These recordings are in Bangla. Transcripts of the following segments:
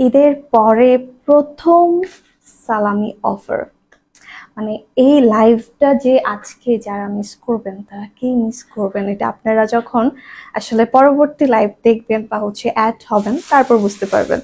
ঈদের পরে প্রথম সালামি অফার, মানে এই লাইভটা যে আজকে যারা মিস করবেন তারা কি মিস করবেন, এটা আপনারা যখন আসলে পরবর্তী লাইভ দেখবেন বা অ্যাড হবেন তারপর বুঝতে পারবেন।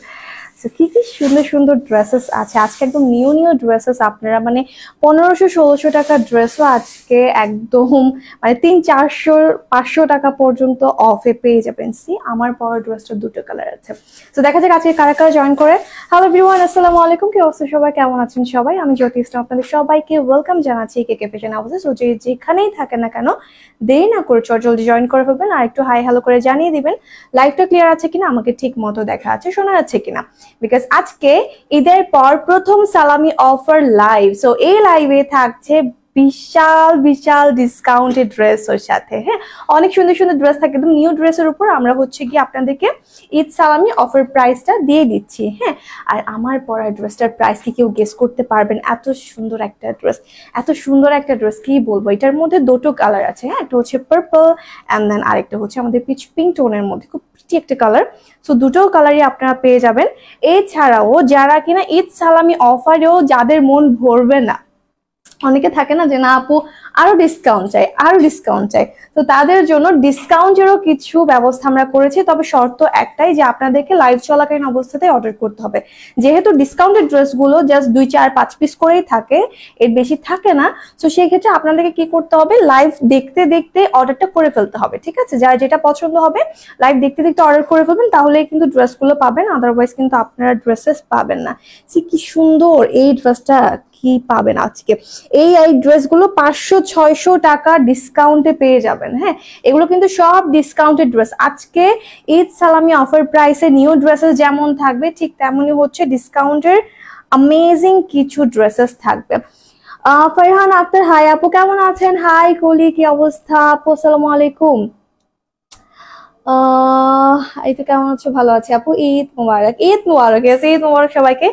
কি কি সুন্দর সুন্দর ড্রেসেস আছে আজকে, একদম নিউ নিউ ড্রেসেস। আপনারা মানে 1500-1600 টাকার ড্রেসও আজকে একদম মানে 300-400-500 টাকা পর্যন্ত অফে পেয়ে যাবেন। আমার পরা ড্রেসটা দুটো কালার আছে। তো দেখা যাক আজকে কারা কারা জয়েন করে। হ্যালো এভরিওয়ান, আসসালামু আলাইকুম। কি অবস্থা সবাই, কেমন আছেন সবাই? আমি জ্যোতি ইসলাম, আপনাদের সবাইকে ওয়েলকাম জানাচ্ছি কেকে ফ্যাশন হাউসে। সো যেখানেই থাকেন না কেন দেরি না করে জলদি জয়েন করে ফেলবেন আর একটু হাই হ্যালো করে জানিয়ে দিবেন লাইভটা ক্লিয়ার আছে কিনা, আমাকে ঠিক মতো দেখা আছে, শোনা যাচ্ছে কিনা। বিকজ আজকে ঈদের পর প্রথম সালামি অফার লাইভ। সো এই লাইভে থাকছে বিশাল বিশাল ডিসকাউন্টেড ড্রেস ওর সাথে। হ্যাঁ, অনেক সুন্দর সুন্দর ড্রেস থাকে, একদম নিউ ড্রেসের উপর আমরা কি আপনাদেরকে ঈদ সালামি অফার প্রাইসটা দিয়ে দিচ্ছি। হ্যাঁ, আর আমার পরা ড্রেসটার প্রাইস কি কেউ গেস করতে পারবেন? এত সুন্দর একটা ড্রেস, এত সুন্দর একটা ড্রেস কি বলবো। এটার মধ্যে দুটো কালার আছে। হ্যাঁ, একটা হচ্ছে পার্পল অ্যান্ড দেন আরেকটা হচ্ছে আমাদের পিচ পিঙ্ক টোনের মধ্যে, খুব প্রিটি একটা কালার। সো দুটো কালারই আপনারা পেয়ে যাবেন। এছাড়াও যারা কিনা ঈদ সালামি অফারেও যাদের মন ভরবে না, অনেকে থাকে না যে না আপু আরো ডিসকাউন্ট চাই, আরো ডিসকাউন্ট চাই, তো তাদের জন্য ডিসকাউন্টেরও কিছু ব্যবস্থা আমরা করেছি। তবে শর্ত একটাই যে আপনাদেরকে লাইভ চলাকালীন অবস্থাতে অর্ডার করতে হবে। যেহেতু ডিসকাউন্টেড ড্রেসগুলো জাস্ট 2-4-5 পিস করেই থাকে, এর বেশি থাকে না। তো সেই ক্ষেত্রে আপনাদেরকে কি করতে হবে, লাইভ দেখতে দেখতে অর্ডারটা করে ফেলতে হবে। ঠিক আছে, যার যেটা পছন্দ হবে লাইভ দেখতে দেখতে অর্ডার করে ফেলবেন, তাহলে কিন্তু ড্রেসগুলো পাবেন, আদারওয়াইজ কিন্তু আপনারা ড্রেসেস পাবেন না। কি সুন্দর এই ড্রেসটা কি পাবেন আজকে। এই ড্রেসগুলো 500-600 টাকা ডিসকাউন্টে পেয়ে যাবেন। হ্যাঁ, এগুলো কিন্তু সব ডিসকাউন্টেড ড্রেস। আজকে ঈদ সালামি অফার প্রাইসে নিউ ড্রেসেস যেমন থাকবে ঠিক তেমনই ডিসকাউন্টের অ্যামেজিং কিছু ড্রেসেস থাকবে। ফারহান আক্তার, হাই আপু, কেমন আছেন? হাই কলি, কি অবস্থা আপু? আসসালামু আলাইকুম। এই তো কেমন আছো? ভালো আছি আপু। ঈদ মুবারক, ঈদ মুবারক। ঈদ মুবারক সবাইকে।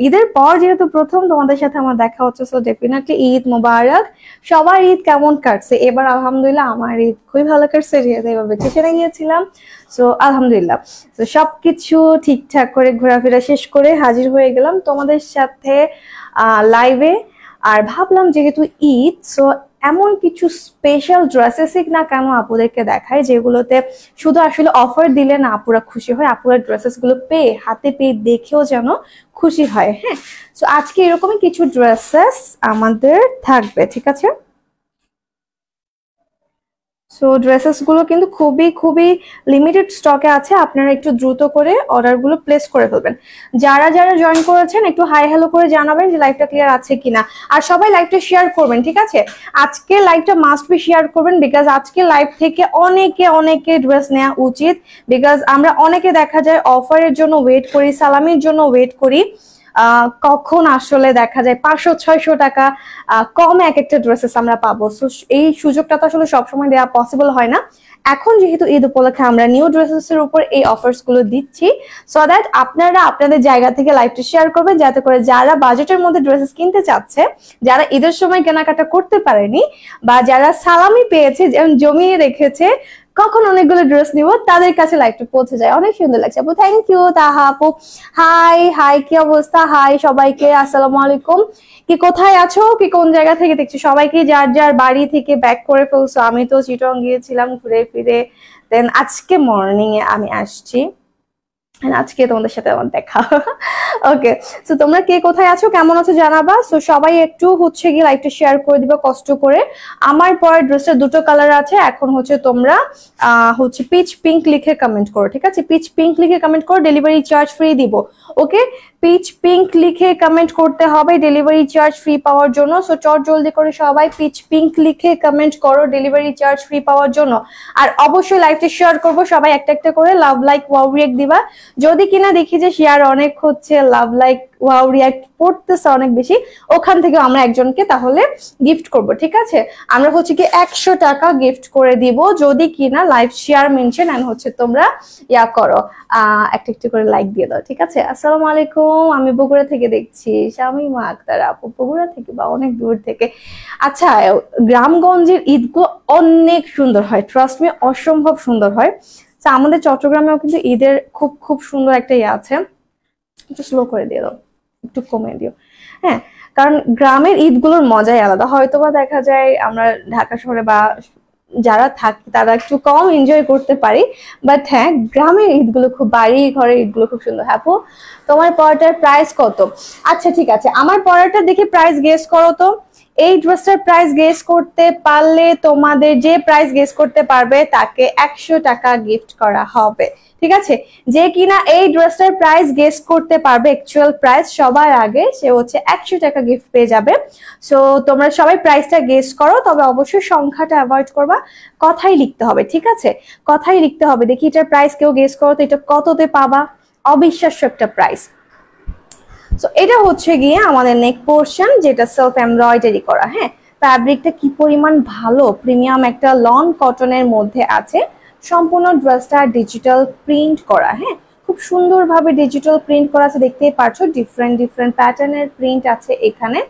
ঈদের পর যেহেতু প্রথম তোমাদের সাথে আমার দেখা হচ্ছে, সো ডেফিনেটলি ঈদ মুবারক। সবার ঈদ কেমন কাটছে? এবার আলহামদুলিল্লাহ আমার ঈদ খুবই ভালো কাটছে, যেহেতু এবার ভ্যাকেশনে গিয়েছিলাম। সো আলহামদুলিল্লাহ, তো সবকিছু ঠিকঠাক করে ঘোরাফেরা শেষ করে হাজির হয়ে গেলাম তোমাদের সাথে লাইভে। আর ভাবলাম যেহেতু ঈদ, সো এমন কিছু স্পেশাল ড্রেসেসই না কেন আপুদেরকে দেখায় যেগুলোতে শুধু আসলে অফার দিলে না আপুরা খুশি হয়, আপুরা ড্রেসেস গুলো পেয়ে হাতে পেয়ে দেখেও যেন খুশি হয়। হ্যাঁ, তো আজকে এরকমই কিছু ড্রেসেস আমাদের থাকবে। ঠিক আছে, সো ড্রেসেস গুলো কিন্তু খুবই খুবই লিমিটেড স্টকে আছে, আপনারা একটু দ্রুত করে অর্ডার গুলো প্লেস করে ফেলবেন। যারা যারা জয়েন করেছেন একটু হাই হ্যালো করে জানাবেন যে লাইভটা ক্লিয়ার আছে কিনা, আর সবাই লাইভটা শেয়ার করবেন। ঠিক আছে, আজকে লাইভটা মাস্ট বি শেয়ার করবেন, বিকজ আজকে লাইভ থেকে অনেকে ড্রেস নেওয়া উচিত। বিকজ আমরা অনেকে দেখা যায় অফারের জন্য ওয়েট করি, সালামির জন্য ওয়েট করি, কখন আসলে দেখা যায় 500-600 টাকা কমে এক একটা ড্রেসেস আমরা পাবো। এই সুযোগটা তো আসলে সবসময় দেওয়া পসিবল হয় না। এখন যেহেতু ঈদ উপলক্ষে আমরা নিউ ড্রেসেস এর উপর এই অফার্স গুলো দিচ্ছি, সো দ্যাট আপনারা আপনাদের জায়গা থেকে লাইভটা শেয়ার করবেন, যাতে করে যারা বাজেটের মধ্যে ড্রেসেস কিনতে চাচ্ছে, যারা ঈদের সময় কেনাকাটা করতে পারেনি, বা যারা সালামি পেয়েছে যেমন জমিয়ে রেখেছে কখন অনেকগুলো ড্রেস নিব, তাদের কাছে লাইভটা পৌঁছে যায়। অনেক সুন্দর লাগছে আপু, থ্যাংক ইউ। তাহা আপু, হাই হাই, কি অবস্থা? হাই সবাইকে, আসসালামু আলাইকুম। কি কোথায় আছো, কি কোন জায়গা থেকে দেখছো? সবাইকে যার যার বাড়ি থেকে ব্যাক করে ফেলছো। আমি তো চিটং গিয়েছিলাম ঘুরে ফিরে, দেন আজকে মর্নিং এ আমি আসছি, আজকে তোমাদের সাথে আমার দেখা। ওকে, সো তোমরা কে কোথায় আছো, কেমন আছো জানাবা। সো সবাই একটু গিয়ে লাইভটা শেয়ার করে দিবা কষ্ট করে। আমার পরের ড্রেসটা দুটো কালার আছে। এখন তোমরা পিচ পিঙ্ক লিখে কমেন্ট করো। ঠিক আছে, পিচ পিঙ্ক লিখে কমেন্ট করো, ডেলিভারি চার্জ ফ্রি দিব। ওকে, পিচ পিঙ্ক লিখে কমেন্ট করতে হবে ডেলিভারি চার্জ ফ্রি পাওয়ার জন্য। সো চট জলদি করে সবাই পিচ পিঙ্ক লিখে কমেন্ট করো ডেলিভারি চার্জ ফ্রি পাওয়ার জন্য। আর অবশ্যই লাইভটা শেয়ার করবো, সবাই একটা একটা করে লাভ লাইক ওয়াও রিয়েক্ট দিবা। যদি কিনা দেখি যে শেয়ার অনেক হচ্ছে, লাভ লাইক ওয়াও রিয়েক্ট পড়তেছে অনেক বেশি, ওখান থেকে আমরা একজনকে তাহলে গিফট করব। ঠিক আছে, আমরা কি 100 টাকা গিফট করে দিব যদি কিনা লাইভ শেয়ার মেনশন এন্ড তোমরা ইয়া করো, একটা একটা করে লাইক দিয়ে দাও। ঠিক আছে, আসসালামু আলাইকুম, আমি বগুড়া থেকে দেখছি। শামিমা আক্তার আপু বগুড়া থেকে বা অনেক দূর থেকে। আচ্ছা, গ্রামগঞ্জের ঈদগুলো অনেক সুন্দর হয়, ট্রাস্ট মি, অসম্ভব সুন্দর হয়। আমাদের চট্টগ্রামেও কিন্তু ঈদের খুব খুব সুন্দর একটা ইয়ে আছে, একটু স্লো করে দিয়ে দাও, একটু কমিয়ে দিও। হ্যাঁ, কারণ গ্রামের ঈদগুলোর মজাই আলাদা। হয়তোবা দেখা যায় আমরা ঢাকা শহরে বা যারা থাকি তারা একটু কম এনজয় করতে পারি, বাট হ্যাঁ গ্রামের ঈদগুলো খুব, বাড়ি ঘরের ঈদগুলো খুব সুন্দর। আপু তোমার পড়াটার প্রাইস কত? আচ্ছা ঠিক আছে, আমার পড়াটা দেখে প্রাইস গেস করো তো। এই ড্রেসটার প্রাইস গেস করতে পারলে তোমাদের, যে প্রাইস গেস করতে পারবে তাকে 100 টাকা গিফট করা হবে। ঠিক আছে, যে কিনা এই ড্রেসটার প্রাইস গেস করতে পারবে অ্যাকচুয়াল প্রাইস সবার আগে, সে হচ্ছে 100 টাকা গিফট পেয়ে যাবে। সো তোমরা সবাই প্রাইসটা গেস করো, তবে অবশ্যই সংখ্যাটা অ্যাভয়েড করবা, কথাই লিখতে হবে। ঠিক আছে, কথাই লিখতে হবে। দেখি এটার প্রাইস কেউ গেস করো তো, এটা কততে পাবা? অবিশ্বাস্য একটা প্রাইস। সো এটা হচ্ছে গিয়ে আমাদের নেক পোর্শন, যেটা সেলফ এমব্রয়ডারি করা। হ্যাঁ, ফ্যাব্রিকটা কি পরিমাণ ভালো, প্রিমিয়াম একটা লন কটনের মধ্যে আছে। সম্পূর্ণ ড্রেসটা ডিজিটাল প্রিন্ট করা। হ্যাঁ, খুব সুন্দরভাবে ডিজিটাল প্রিন্ট করা আছে, দেখতেই পাচ্ছ। ডিফারেন্ট ডিফারেন্ট প্যাটার্নের প্রিন্ট আছে এখানে।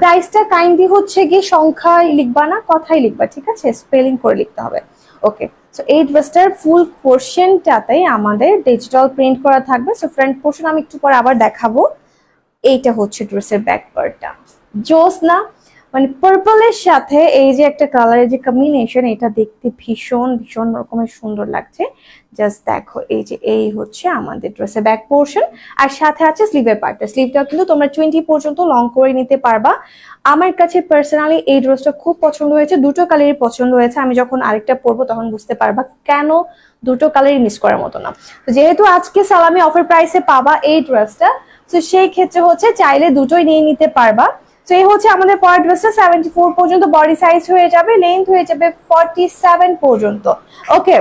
প্রাইসটা কাইন্ডলি হচ্ছে গিয়ে সংখ্যায় লিখবা না, কথাই লিখবা। ঠিক আছে, স্পেলিং করে লিখতে হবে। ওকে, সো এই ড্রেসটার ফুল পোর্শনটাতেই আমাদের ডিজিটাল প্রিন্ট করা থাকবে। সো ফ্রন্ট পোর্শন আমি একটু পরে আবার দেখাবো। এইটা হচ্ছে ড্রেসের ব্যাক পার্টটা, জোস না? মানে পার্পলের সাথে এই যে একটা কালারের যে কম্বিনেশন, এটা দেখতে ভীষণ ভীষণ রকমের সুন্দর লাগছে। জাস্ট দেখো, এই যে এই হচ্ছে আমাদের ড্রেসের ব্যাক পোর্শন, আর সাথে আছে স্লিভের পার্টটা। স্লিভটা কিন্তু তোমরা 20 পর্যন্ত লং করে নিতে পারবা। আমার কাছে পার্সোনালি এই ড্রেসটা খুব পছন্দ হয়েছে, দুটো কালারই পছন্দ হয়েছে। আমি যখন আরেকটা পরবো তখন বুঝতে পারবা কেন দুটো কালারই মিস করার মতো না। যেহেতু আজকে সালামি অফার প্রাইসে পাবা এই ড্রেসটা, তো সেই ক্ষেত্রে হচ্ছে চাইলে দুটোই নিয়ে নিতে পারবা। তো এই হচ্ছে আমাদের পরের ড্রেসটা, 74 পর্যন্ত বডি সাইজ হয়ে যাবে, লেন্থ হয়ে যাবে 47 পর্যন্ত। ওকে,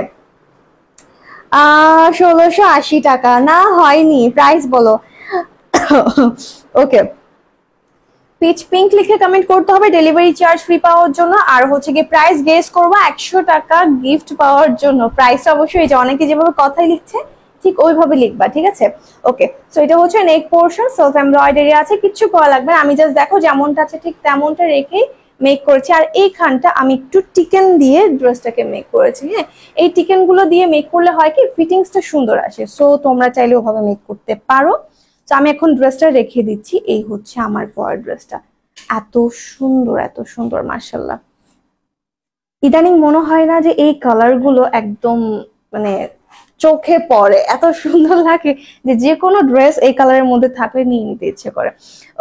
1680 টাকা না, হয়নি, প্রাইস বলো। ওকে, পিচ পিঙ্ক লিখে কমেন্ট করতে হবে ডেলিভারি চার্জ ফ্রি পাওয়ার জন্য, আর হচ্ছে গিয়ে প্রাইস গেস করবো 100 টাকা গিফট পাওয়ার জন্য। প্রাইস অবশ্যই, যে অনেকে যেভাবে কথাই লিখছে ঠিক ওইভাবে লিখবা। ঠিক আছে, ওকে। সো এটা হচ্ছে নেক পোর্শন, সেলফ এমব্রয়ডারি আছে, কিচ্ছু করা লাগবে না। আমি জাস্ট দেখো যেমনটা আছে ঠিক তেমনটা রেখেই মেক করেছি। আর এইখানটা আমি একটু টিকেন দিয়ে ড্রেসটাকে মেক করেছি। হ্যাঁ, এই টিকেন গুলো দিয়ে মেক করলে হয় কি, ফিটিংসটা সুন্দর আসে। সো তোমরা চাইলে ওভাবে মেক করতে পারো। তো আমি এখন ড্রেসটা রেখে দিচ্ছি। এই হচ্ছে আমার পরের ড্রেসটা, এত সুন্দর এত সুন্দর, মাশাআল্লাহ। ইদানিং মনে হয় না যে এই কালার গুলো একদম মানে চোখে পড়ে, এত সুন্দর লাগে যে যে কোনো ড্রেস এই কালারের মধ্যে থাকলে নিয়ে নিতে ইচ্ছে করে।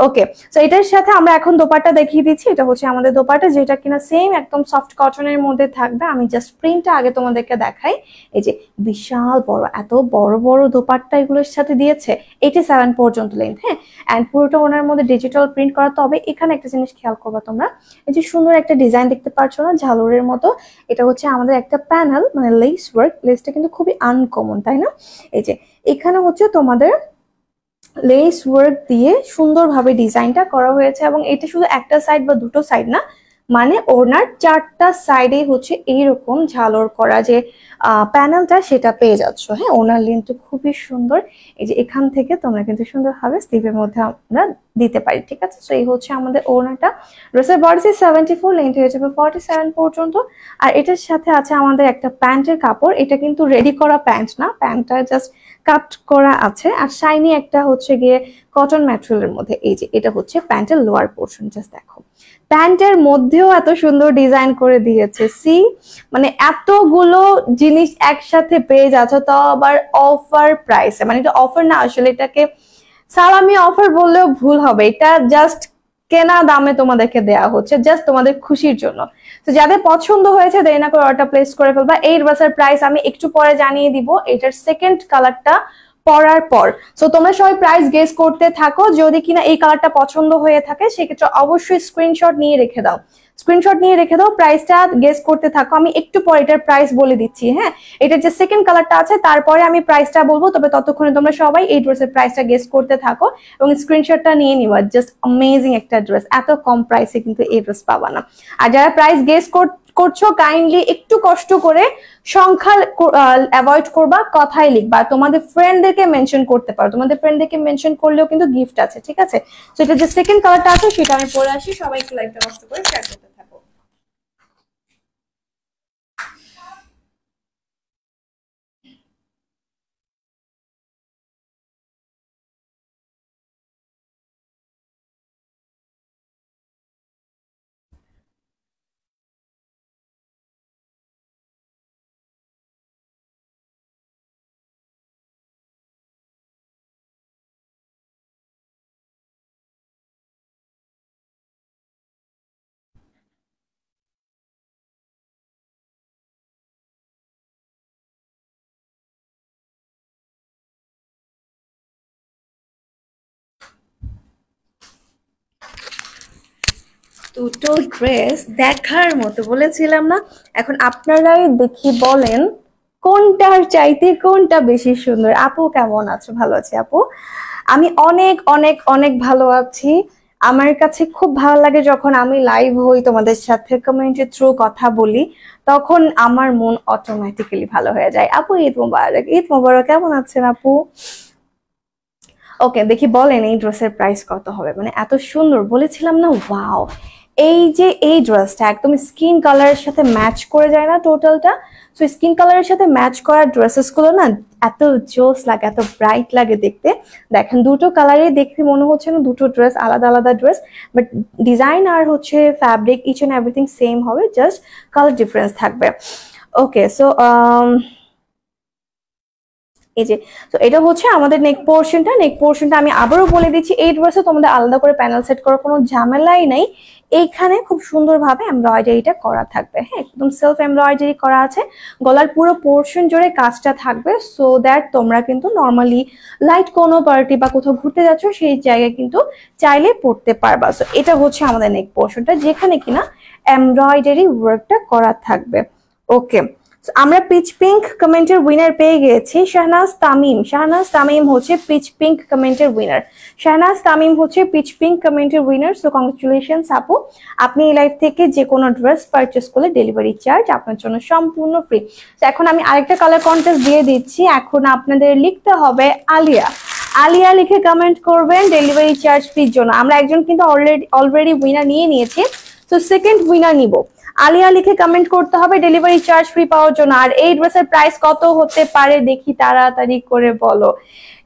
ওকে, তো এটার সাথে আমরা এখন দোপাট্টা দেখিয়ে দিচ্ছি। এটা হচ্ছে আমাদের দোপাট্টা, যেটা কিনা সেম একদম সফট কটনের মধ্যে থাকবে। আমি জাস্ট প্রিন্টটা আগে তোমাদেরকে দেখাই। এই যে বিশাল বড়, এত বড় বড় দোপাট্টা এগুলোর সাথে দিয়েছে। 87 পর্যন্ত লেন্থ। হ্যাঁ, অ্যান্ড পুরোটা ওনার মধ্যে ডিজিটাল প্রিন্ট করা। তবে এখানে একটা জিনিস খেয়াল করবা তোমরা, এই যে সুন্দর একটা ডিজাইন দেখতে পাচ্ছ না ঝালরের মতো, এটা হচ্ছে আমাদের একটা প্যানেল, মানে লেস ওয়ার্ক। লেসটা কিন্তু খুবই আনকমন, তাই না? এই যে এখানে হচ্ছে তোমাদের লেস ওয়ার্ক দিয়ে সুন্দরভাবে ডিজাইনটা করা হয়েছে, এবং এটা শুধু একটা সাইড বা দুটো সাইড না, মানে ওনার 4টা সাইডে হচ্ছে এইরকম ঝালর করা যে প্যানেলটা, সেটা পেয়ে যাচ্ছ। হ্যাঁ, ওনার লেন্থ খুবই সুন্দর। এই যে এখান থেকে তোমরা কিন্তু সুন্দরভাবে স্লিভের মধ্যে আমরা দিতে পারি। ঠিক আছে, তো এই হচ্ছে আমাদের ওনাটা। ড্রেসের বডি সাইজ 74, লেন্থ হয়ে যাবে 47 পর্যন্ত। আর এটার সাথে আছে আমাদের একটা প্যান্টের কাপড়। এটা কিন্তু রেডি করা প্যান্ট না, প্যান্টটা জাস্ট কাট করা আছে। আর শাইনি একটা হচ্ছে গিয়ে কটন ম্যাটেরিয়ালের মধ্যে। এই যে এটা হচ্ছে প্যান্টের লোয়ার পোর্শন, জাস্ট দেখো প্যান্টের মধ্যেও এত সুন্দর ডিজাইন করে দিয়েছে। সি, মানে এতগুলো জিনিস একসাথে পেয়ে যাচ্ছ, তাও আবার অফার প্রাইসে। মানে এটা অফার না, আসলে এটাকে সালামি অফার বললেও ভুল হবে। এটা জাস্ট কেনা দামে তোমাদেরকে দেয়া হচ্ছে, জাস্ট তোমাদের খুশির জন্য। তো যাদের পছন্দ হয়েছে দেরি না করে অর্ডার প্লেস করে ফেলবা। এই ড্রেসের প্রাইস আমি একটু পরে জানিয়ে দিব, এটার সেকেন্ড কালারটা পরার পর। সো তোমরা সবাই প্রাইস গেস করতে থাকো। যদি কিনা এই কালারটা পছন্দ হয়ে থাকে সেক্ষেত্রে অবশ্যই স্ক্রিনশট নিয়ে রেখে দাও, স্ক্রিনশট নিয়ে রেখে দাও, প্রাইসটা গেস করতে থাকো। আমি একটু পরে এটার প্রাইস বলে দিচ্ছি। হ্যাঁ, এটার যে সেকেন্ড কালারটা আছে তারপরে আমি প্রাইসটা বলবো, তবে ততক্ষণে তোমরা সবাই এই ড্রেসের প্রাইসটা গেস করতে থাকো এবং স্ক্রিনশটটা নিয়ে নিবা। জাস্ট অ্যামেজিং একটা ড্রেস, এত কম প্রাইসে কিন্তু এই ড্রেস পাবা না। আর যারা প্রাইস গেস করছো কাইন্ডলি একটু কষ্ট করে সংখ্যা অ্যাভয়েড করবা, কথাই লিখবা। তোমাদের ফ্রেন্ডদেরকে মেনশন করতে পারো, তোমাদের ফ্রেন্ডদেরকে মেনশন করলেও কিন্তু গিফট আছে। ঠিক আছে, তো এটা যে সেকেন্ড কালারটা আছে সেটা আমি পরে আসি। সবাই একটু লাইকটা কষ্ট করে শেয়ার করতে থাকো। দুটো ড্রেস দেখার মতো, বলেছিলাম না। এখন আপনারাই দেখি বলেন কোনটার চাইতে কোনটা বেশি সুন্দর। আপু কেমন আছো? ভালো আছি আপু, আমি অনেক অনেক অনেক ভালো আছি। আমার কাছে খুব ভালো লাগে যখন আমি লাইভ হই, তোমাদের সাথে কমিউনিটি থ্রু কথা বলি, তখন আমার মন অটোমেটিক্যালি ভালো হয়ে যায়। আপু ঈদ মোবারক। ঈদ মোবারক। কেমন আছেন আপু? ওকে, দেখি বলেন এই ড্রেসের প্রাইস কত হবে। মানে এত সুন্দর, বলেছিলাম না। ওয়াও, এই যে এই ড্রেসটা একদম স্কিন কালারের সাথে ম্যাচ করে যায় না টোটালটা। সো স্কিন কালারের সাথে ম্যাচ করা ড্রেসেস গুলো না এত জোস লাগে, এত ব্রাইট লাগে দেখতে। দেখেন দুটো কালারই দেখতে মনে হচ্ছে না দুটো ড্রেস আলাদা আলাদা ড্রেস, বাট ডিজাইন আর হচ্ছে fabric each and everything same হবে, জাস্ট কালার ডিফারেন্স থাকবে। ওকে, সো এই যে, তো এটা হচ্ছে আমাদের নেক পোর্শনটা। নেক পোর্শনটা আমি আবারও বলে দিচ্ছি, এই ড্রেসে তোমাদের আলাদা করে প্যানেল সেট করার কোনো ঝামেলাই নাই। এইখানে খুব সুন্দরভাবে এমব্রয়ডারিটা করা থাকবে। হ্যাঁ, একদম সেলফ এমব্রয়ডারি করা আছে। গলার পুরো পোর্শন জুড়ে কাজটা থাকবে, সো দ্যাট তোমরা কিন্তু নর্মালি লাইট কোনো পার্টি বা কোথাও ঘুরতে যাচ্ছ সেই জায়গায় কিন্তু চাইলে পড়তে পারবা। সো এটা হচ্ছে আমাদের নেক পোর্শনটা, যেখানে কিনা এমব্রয়ডারি ওয়ার্কটা করা থাকবে। ওকে, আমরা পিচ পিঙ্ক কমেন্টের উইনার পেয়ে গেছি, শাহনাজ তামিম। শাহনাজ তামিম হচ্ছে পিচ পিঙ্ক কমেন্টের উইনার। শাহনাজ তামিম হচ্ছে পিচ পিঙ্ক কমেন্টের উইনার। সো কংগ্রেচুলেশনস আপু, আপনি এই লাইভ থেকে যে কোনো ড্রেস পারচেস করলে ডেলিভারি চার্জ আপনার জন্য সম্পূর্ণ ফ্রি। তো এখন আমি আরেকটা কালার কন্টেস্ট দিয়ে দিচ্ছি। এখন আপনাদের লিখতে হবে আলিয়া। আলিয়া লিখে কমেন্ট করবেন ডেলিভারি চার্জ ফ্রির জন্য। আমরা একজন কিন্তু অলরেডি উইনার নিয়ে নিয়েছি, তো সেকেন্ড উইনার নিব। আলিয়া লিখে কমেন্ট করতে হবে ডেলিভারি চার্জ ফ্রি পাওয়ার জন্য। আর এই ড্রেসের প্রাইস কত হতে পারে দেখি, তাড়াতাড়ি করে বলো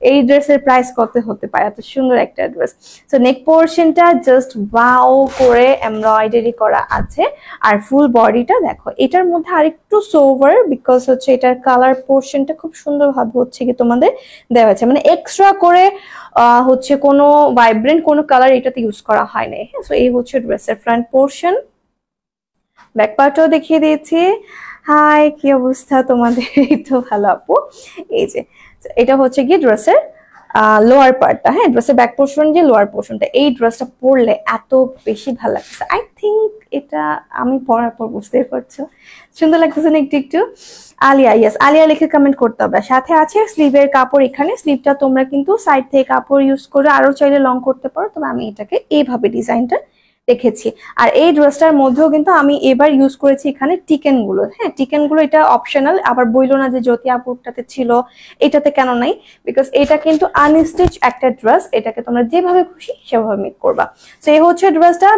এই ড্রেসের প্রাইস কত হতে পারে। এত সুন্দর একটা ড্রেস। সো নেক পোর্শনটা জাস্ট ওয়াও করে এমব্রয়ডারি করা আছে, আর ফুল বডিটা দেখো। এটার মধ্যে আরেকটু সোভার, বিকজ হচ্ছে এটার কালার পোর্শনটা খুব সুন্দরভাবে হচ্ছে কি তোমাদের দেওয়া আছে, মানে এক্সট্রা করে হচ্ছে কোনো ভাইব্রেন্ট কোনো কালার এটাতে ইউজ করা হয় নাই। হ্যাঁ, সো এই হচ্ছে ড্রেসের ফ্রন্ট পোর্শন। ব্যাক পার্টও দেখিয়ে দিয়েছি। হাই, কি অবস্থা তোমাদের? এই তো ভালো আপু। এই যে এটা হচ্ছে কি ড্রেসের লোয়ার পার্টটা। হ্যাঁ, ড্রেসের ব্যাক পোর্শন যে লোয়ার পোর্শনটা, এই ড্রেসটা পরলে এত বেশি ভালো লাগছে। আই থিঙ্ক এটা আমি পরার পর বুঝতেই পারছো সুন্দর লাগতেছে না একটু একটু। আলিয়া, ইয়েস আলিয়া লিখে কমেন্ট করতে হবে। সাথে আছে স্লিভের কাপড়। এখানে স্লিভটা তোমরা কিন্তু সাইড থেকে কাপড় ইউজ করে আরো চাইলে লং করতে পারো, তবে আমি এটাকে এইভাবে ডিজাইনটা রেখেছি। আর এই ড্রেসটার মধ্যেও কিন্তু আমি এবার ইউজ করেছি এখানে টিকেন গুলো। হ্যাঁ, টিকেন গুলো এটা অপশনাল, আবার বইলো না যে জ্যোতি আপুরটাতে ছিল এটাতে কেন নাই, বিকজ এটা কিন্তু আনস্টিচ একটা ড্রেস, এটাকে তোমরা যেভাবে খুশি সেভাবে মেক করবা। তো এই হচ্ছে ড্রেসটা।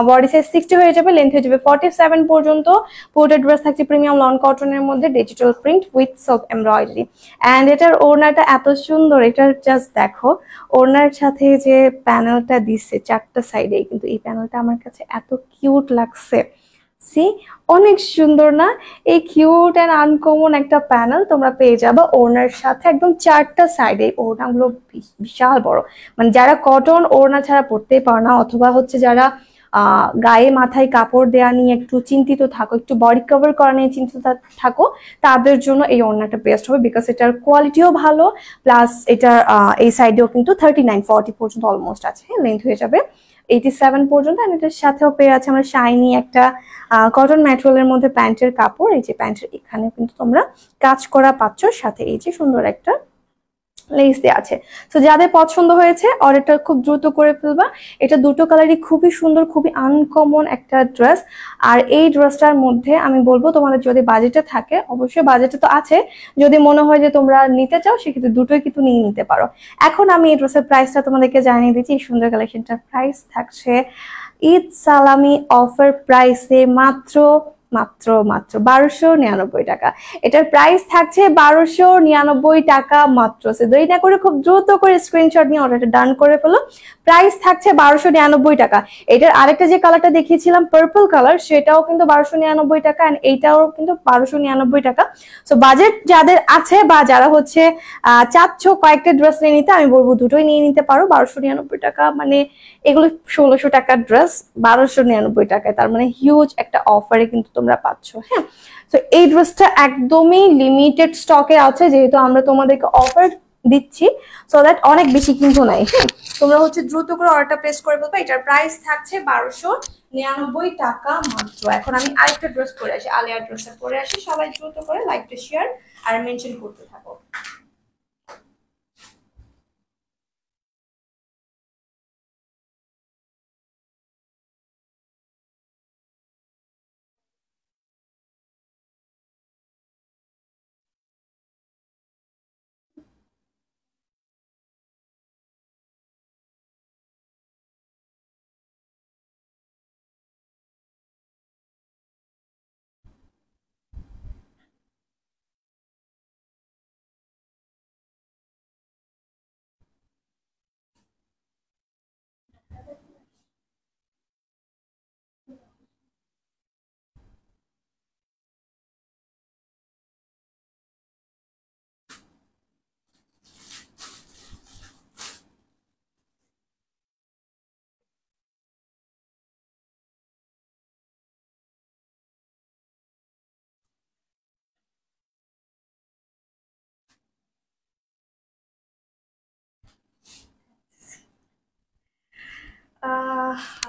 বডি সাইজ 60 হয়ে যাবে, লেন্থ হয়ে যাবে 47 পর্যন্ত। পুরোটা ড্রেস থাকছে প্রিমিয়াম লন কটনের মধ্যে, digital print with self embroidery. And এটার ওড়নাটা এত সুন্দর, এটার জাস্ট দেখো ওড়নার সাথে যে প্যানেলটা দিচ্ছে চারটা সাইডে, কিন্তু এই প্যানেলটা আমার কাছে এত কিউট লাগছে। সি, অনেক সুন্দর না? এই কিউট এন্ড আনকমন একটা প্যানেল তোমরা পেয়ে যাবে ওড়নার সাথে, একদম চারটা সাইডে। ওড়নাগুলো বিশাল বড়, মানে যারা কটন ওড়না ছাড়া পড়তেই পারো না, অথবা হচ্ছে যারা গায়ে মাথায় কাপড় দেয়া নিয়ে একটু চিন্তিত থাকো, একটু বডি কভার করা নিয়ে চিন্তিত থাকো, তাদের জন্য এই ওড়নাটা বেস্ট হবে, বিকজ এটার কোয়ালিটিও ভালো, প্লাস এটার এই সাইডেও কিন্তু 39-40 পর্যন্ত অলমোস্ট আছে। হ্যাঁ, লেন্থ হয়ে যাবে 87 পর্যন্ত। আর এটার সাথেও পেয়ে আছে আমরা শাইনি একটা কটন ম্যাটেরিয়ালের মধ্যে প্যান্টের কাপড়। এই যে প্যান্টের এখানে কিন্তু তোমরা কাজ করা পাচ্ছ, সাথে এই যে সুন্দর একটা লেস দেওয়া আছে। তো যাদের পছন্দ হয়েছে অর্ডারটা খুব দ্রুত করে ফেলবা। এটা দুটো কালারই খুবই সুন্দর, খুবই আনকমন একটা ড্রেস। আর এই ড্রেসটার মধ্যে আমি বলবো তোমাদের যদি বাজেটে থাকে, অবশ্যই বাজেটে তো আছে, যদি মনে হয় যে তোমরা নিতে চাও সেক্ষেত্রে দুটোই কিন্তু নিয়ে নিতে পারো। এখন আমি এই ড্রেসের প্রাইসটা তোমাদেরকে জানিয়ে দিচ্ছি। এই সুন্দর কালেকশনটার প্রাইস থাকছে ঈদ সালামি অফার প্রাইসে মাত্র মাত্র মাত্র 1299 টাকা। এটার প্রাইস থাকছে 1299 টাকা মাত্র। দেরি না করে খুব দ্রুত করে স্ক্রিনশট নিয়ে অর্ডারটা ডান করে ফেলো। প্রাইস থাকছে 1299 টাকা। এটার আরেকটা যে কালারটা দেখিয়েছিলাম পার্পল কালার, সেটাও কিন্তু 1299 টাকা, এন্ড এইটাও কিন্তু 1299 টাকা। সো বাজেট যাদের আছে বা যারা হচ্ছে চাচ্ছ কয়েকটা ড্রেস নিয়ে নিতে, আমি বলবো দুটোই নিয়ে নিতে পারো। 1299 টাকা মানে এগুলো 1600 টাকার ড্রেস 1299 টাকায়, তার মানে হিউজ একটা অফারে কিন্তু তোমরা পাচ্ছ। হ্যাঁ, তো এই ড্রেসটা একদমই লিমিটেড স্টকে আছে, যেহেতু আমরা তোমাদেরকে অফার দিচ্ছি, সো দ্যাট অনেক বেশি কিন্তু নাই। হ্যাঁ, তোমরা হচ্ছে দ্রুত করে অর্ডারটা প্লেস করে ফেলবে। এটার প্রাইস থাকছে টাকা মাত্র। এখন আমি আরেকটা ড্রেস পরে আসি, আলিয়ার ড্রেসটা পরে আসি। সবাই দ্রুত করে লাইকটা শেয়ার আর মেনশন করতে থাকো।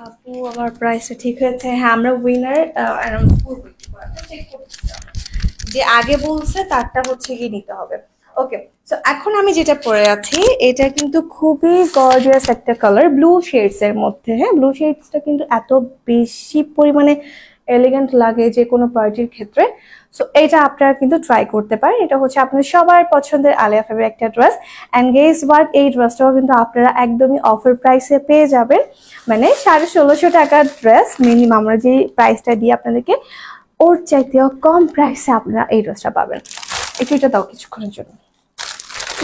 আপু আমার প্রাইসটা ঠিক হয়েছে? হ্যাঁ, আমরা উইনার অ্যানাউন্স করবো, চেক করতে যে আগে বলছে তারটা হচ্ছে কি নিতে হবে। ওকে, সো এখন আমি যেটা পরে আছি এটা কিন্তু খুবই গর্জিয়াস একটা কালার, ব্লু শেডস এর মধ্যে। হ্যাঁ, ব্লু শেডসটা কিন্তু এত বেশি পরিমাণে এলিগেন্ট লাগে যে কোনো পার্টির ক্ষেত্রে। সো এটা আপনারা কিন্তু ট্রাই করতে পারেন। এটা হচ্ছে আপনার সবার পছন্দের আলিয়া ফেবের একটা ড্রেস। অ্যান্ড গেস ওয়াট, এই ড্রেসটাও কিন্তু আপনারা একদমই অফার প্রাইসে পেয়ে যাবেন। মানে 1650 টাকার ড্রেস মিনিমাম, আমরা যে প্রাইসটা দিয়ে আপনাদেরকে ওর চাইতেও কম প্রাইসে আপনারা এই ড্রেসটা পাবেন। এটা দাও কিছুক্ষণের জন্য।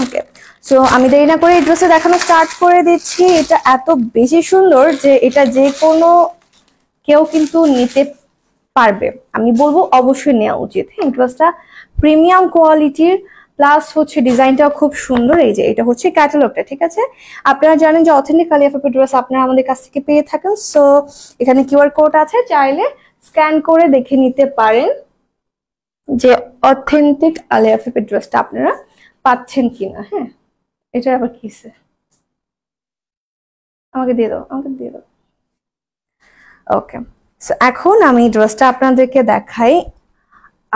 ওকে, সো আমি দেরি না করে এই ড্রেসে দেখানো স্টার্ট করে দিচ্ছি। এটা এত বেশি সুন্দর যে এটা যে কোনো কেউ কিন্তু নিতে পারবে। আমি বলবো অবশ্যই নেওয়া উচিত। হ্যাঁ, ড্রেসটা প্রিমিয়াম কোয়ালিটির, প্লাস হচ্ছে ডিজাইনটাও খুব সুন্দর। এই যে এটা হচ্ছে ক্যাটালগটা, ঠিক আছে? আপনারা জানেন যে অথেন্টিক আলিয়া ফেবের ড্রেস আপনারা আমাদের কাছ থেকে পেয়ে থাকেন। সো এখানে কিউআর কোড আছে, চাইলে স্ক্যান করে দেখে নিতে পারেন যে অথেন্টিক আলিয়া ফেবের ড্রেসটা আপনারা পাচ্ছেন কিনা। হ্যাঁ, এটা আবার কিসে, আমাকে দিয়ে দাও, আমাকে দিয়ে দাও। ওকে, সো এখন আমি ড্রেসটা আপনাদেরকে দেখাই।